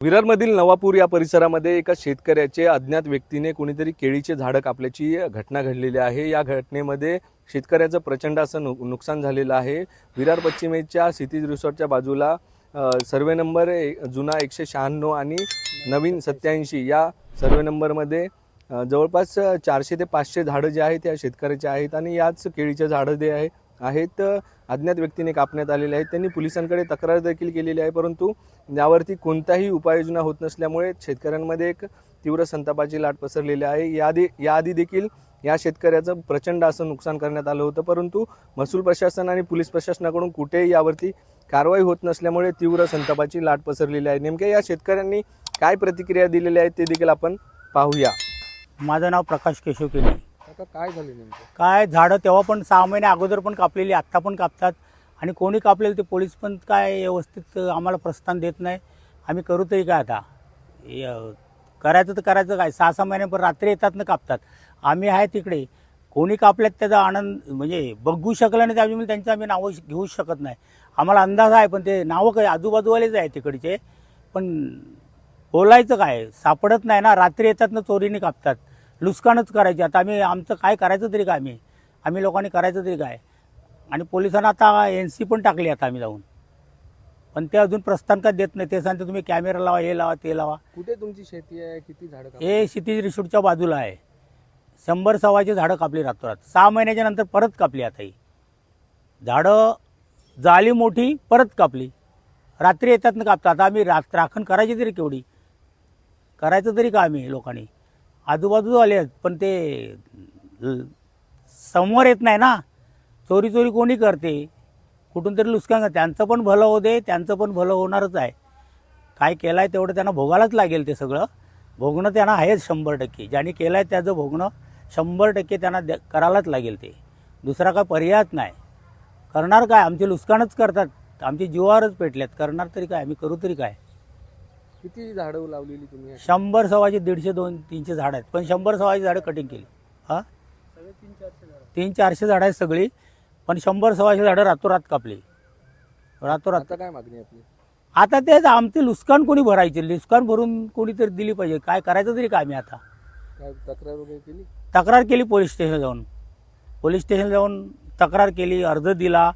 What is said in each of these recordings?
विरारमधील नवापूर या परिसरामध्ये एका शेतकऱ्याचे अज्ञात व्यक्तीने कोणीतरी केळीचे झाडं कापल्याची घटना घडलेली आहे। या घटनेमध्ये शेतकऱ्याचं प्रचंड असं नुकसान झालेलं आहे। विरार पश्चिमेच्या क्षितिज रिसॉर्टच्या बाजूला सर्वे नंबर जुना 196 आणि नवीन 87 या सर्वे नंबरमध्ये जवळपास 400 ते 500 झाडं जे आहेत त्या शेतकऱ्याचे आहेत आणि याच केळीचे झाडं जे आहेत अज्ञात व्यक्तीने कापण्यात आलेले आहेत। त्यांनी पोलिसांकडे तक्रार देखील केलेली आहे, परंतु यावरती कोणताही उपाययोजना होत नसल्यामुळे शेतकऱ्यांमध्ये एक तीव्र संतापाची लाट पसरलेली आहे। याआधी देखील या शेतकऱ्याचं प्रचंड असं नुकसान करण्यात आलं होतं, परंतु महसूल प्रशासन आणि पोलीस प्रशासनाकडून कुठेही यावरती कारवाई होत नसल्यामुळे तीव्र संतापाची लाट पसरलेली आहे। नेमक्या या शेतकऱ्यांनी काय प्रतिक्रिया दिलेल्या आहेत ते देखील आपण पाहूया। माझं नाव प्रकाश केशव केली। आता काय झाले नेमकं? काय झाडं तेव्हा पण 6 महिने अगोदर पण कापलेली, आत्ता पण कापतात आणि कोणी कापलेलं ते पोलीस पण काय व्यवस्थित आम्हाला प्रस्थान देत नाही। आम्ही करू तरी काय आता? करायचं तर करायचं काय? 6-6 महिने पण रात्री येतात ना कापतात। आम्ही आहे तिकडे, कोणी कापल्यात त्याचा आनंद म्हणजे बघू शकलं नाही, त्यामुळे त्यांचं आम्ही नावं घेऊ शकत नाही। आम्हाला अंदाज आहे, पण ते नावं काय आजूबाजूवालेच आहे तिकडचे, पण बोलायचं काय सापडत नाही ना। रात्री येतात ना, चोरीने कापतात, लुस्कानच करायची। आता आमचं काय करायचं तरी काय? आम्ही लोकांनी करायचं तरी काय? आणि पोलिसांना आता NC पण टाकली आता आम्ही जाऊन, पण ते अजून प्रस्थान का देत नाही। ते सांगते तुम्ही कॅमेरा लावा, हे लावा, ते लावा। कुठे तुमची शेती आहे? किती झाडं? हे क्षितिज रिसॉर्टच्या बाजूला आहे। 100-125 झाडं कापली रातोरात। 6 महिन्याच्या नंतर परत कापली। आता ही झाडं झाली मोठी, परत कापली। रात्री येतात ना कापतात। आता आम्ही राखण करायची तरी केवढी? करायचं तरी का? आम्ही लोकांनी आजूबाजू आले आहेत, पण ते समोर येत नाही ना। चोरी कोणी करते? कुठून तरी लुस्कान, त्यांचं पण भलं होऊ दे, त्यांचं पण भलं होणारच आहे। काय केलं आहे तेवढं त्यांना भोगायलाच लागेल। ते सगळं भोगणं त्यांना आहेच 100%। ज्यांनी केलं आहे त्याचं भोगणं 100% त्यांना करायलाच लागेल। ते दुसरा काय पर्यायच नाही। करणार काय? आमचे लुस्कानच करतात, आमची जीवावरच पेटल्यात। करणार तरी काय? आम्ही करू तरी काय? किती झाडं लावलेली तुम्ही? 100, 125, 150, 200, 300 झाडं आहेत, पण 100, 125 झाडं कटिंग केली। हां, 300-400 झाडं आहेत सगळी, पण 100, 125 झाडं रातोरात कापली, रातोरात। आता काय मागणी आपली? आता तेच आमचे लुस्कान कोणी भरायचे? लुस्कान भरून कोणीतरी दिली पाहिजे। काय करायचं तरी काय? आम्ही आता काय तक्रार वगैरे केली? तक्रार केली पोलीस स्टेशनला जाऊन तक्रार केली, अर्ज दिला,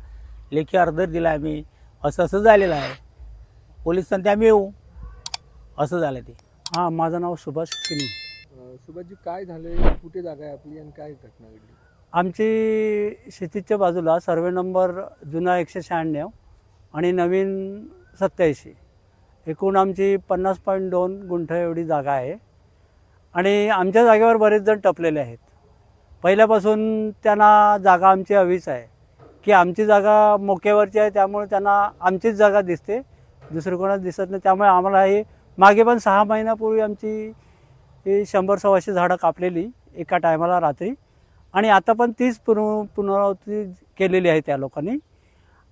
लेखी अर्ज दिला आम्ही। असं झालेलं आहे। पोलिसांनी आम्ही येऊ असं झालं ते। हां, माझं नाव सुभाष किनी। सुभाषजी, काय झाले? कुठे जागा आहे आपली आणि काय घटना घडली? आमची क्षितिजच्या बाजूला सर्वे नंबर जुना 196 आणि नवीन 87, एकूण आमची 50.2 गुंठ एवढी जागा आहे। आणि आमच्या जागेवर बरेच जण टपलेले आहेत। पहिल्यापासून त्यांना जागा आमची हवीच आहे, की आमची जागा मोक्यावरची आहे, त्यामुळे त्यांना आमचीच जागा दिसते, दुसरी कोणाच दिसत नाही। त्यामुळे आम्हाला हे मागे पण 6 महिन्यापूर्वी आमची 100-125 झाडं कापलेली एका टायमाला रात्री, आणि आता पण तीच पुनरावृत्ती केलेली आहे त्या लोकांनी।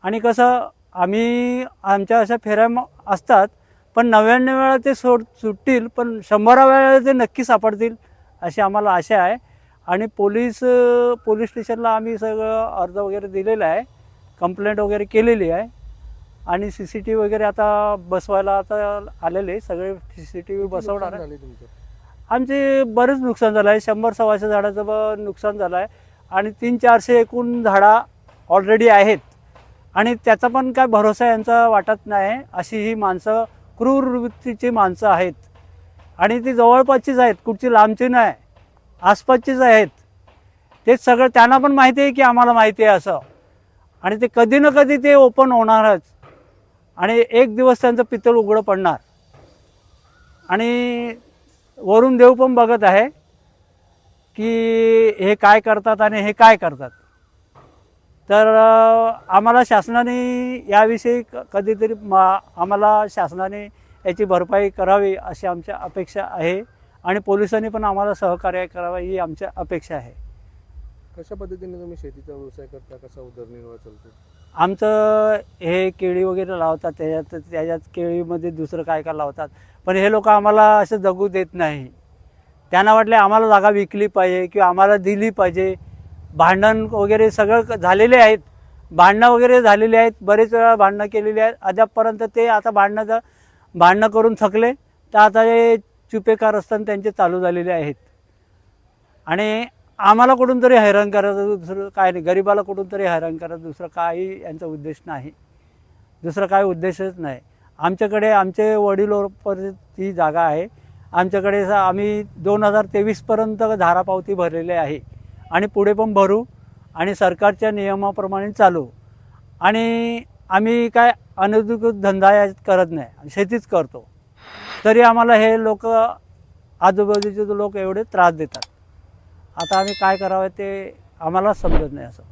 आणि कसं आम्ही आमच्या अशा फेऱ्या असतात, पण 99 वेळा ते सुटतील, पण 100 वेळा ते नक्की सापडतील अशी आम्हाला आशा आहे। आणि पोलीस स्टेशनला आम्ही सगळं अर्ज वगैरे दिलेला आहे, कंप्लेंट वगैरे केलेली आहे, आणि CCTV वगैरे आता बसवायला आता आलेले सगळे CCTV बसवणार आहे। आमचे बरेच नुकसान झालं आहे। 100-125 झाडाचं नुकसान झालं आहे, आणि 300-400 एकूण झाडं ऑलरेडी आहेत, आणि त्याचा पण काय भरोसा यांचा वाटत नाही। अशी ही माणसं क्रूर वृत्तीची माणसं आहेत, आणि ती जवळपासचीच आहेत, कुठची लांबची नाही, आसपासचीच आहेत। ते सगळं त्यांना पण माहिती आहे की आम्हाला माहिती आहे असं, आणि ते कधी ना कधी ते ओपन होणारच, आणि एक दिवस त्यांचं पितळ उघडं पडणार। आणि वरून देव पण बघत आहे की हे काय करतात आणि हे काय करतात। तर आम्हाला शासनाने याविषयी कधीतरी आम्हाला शासनाने याची भरपाई करावी अशी आमची अपेक्षा आहे, आणि पोलिसांनी पण आम्हाला सहकार्य करावं ही आमची अपेक्षा आहे। कशा पद्धतीने तुम्ही शेतीचा व्यवसाय करता? कसा उदरनिर्वाह चालतो? आमचं हे केळी वगैरे लावतात, त्याच्यात केळीमध्ये दुसरं काय काय लावतात, पण हे लोक आम्हाला असं जगू देत नाही। त्यांना वाटले आम्हाला जागा विकली पाहिजे किंवा आम्हाला दिली पाहिजे। भांडण वगैरे सगळं झालेले आहेत, भांडणं वगैरे झालेली आहेत, बरेच वेळा भांडणं केलेली आहेत। अद्यापपर्यंत ते आता भांडणं भांडणं करून थकले तर आता हे चुपे कारस्थान त्यांचे चालू झालेले आहेत. आणि आम्हाला कुठून तरी हैराण करायचं, दुसरं काय नाही. गरिबाला कुठून तरी हैराण करायचं, दुसरं काही यांचा उद्देश नाही. दुसरा काय उद्देशच नाही. आमच्याकडे आमचे वडिलोपर्यंत ही जागा आहे. आमच्याकडे आम्ही 2023पर्यंत धारापावती भरलेले आहे आणि पुढे पण भरू आणि सरकारच्या नियमाप्रमाणे चालू. आणि आम्ही काय अनधिकृत धंदा करत नाही, शेतीच करतो. तरी आम्हाला हे लोक, आजूबाजूचे लोक एवढे त्रास देतात. आता आम्ही काय करावं ते आम्हाला समजत नाही. असं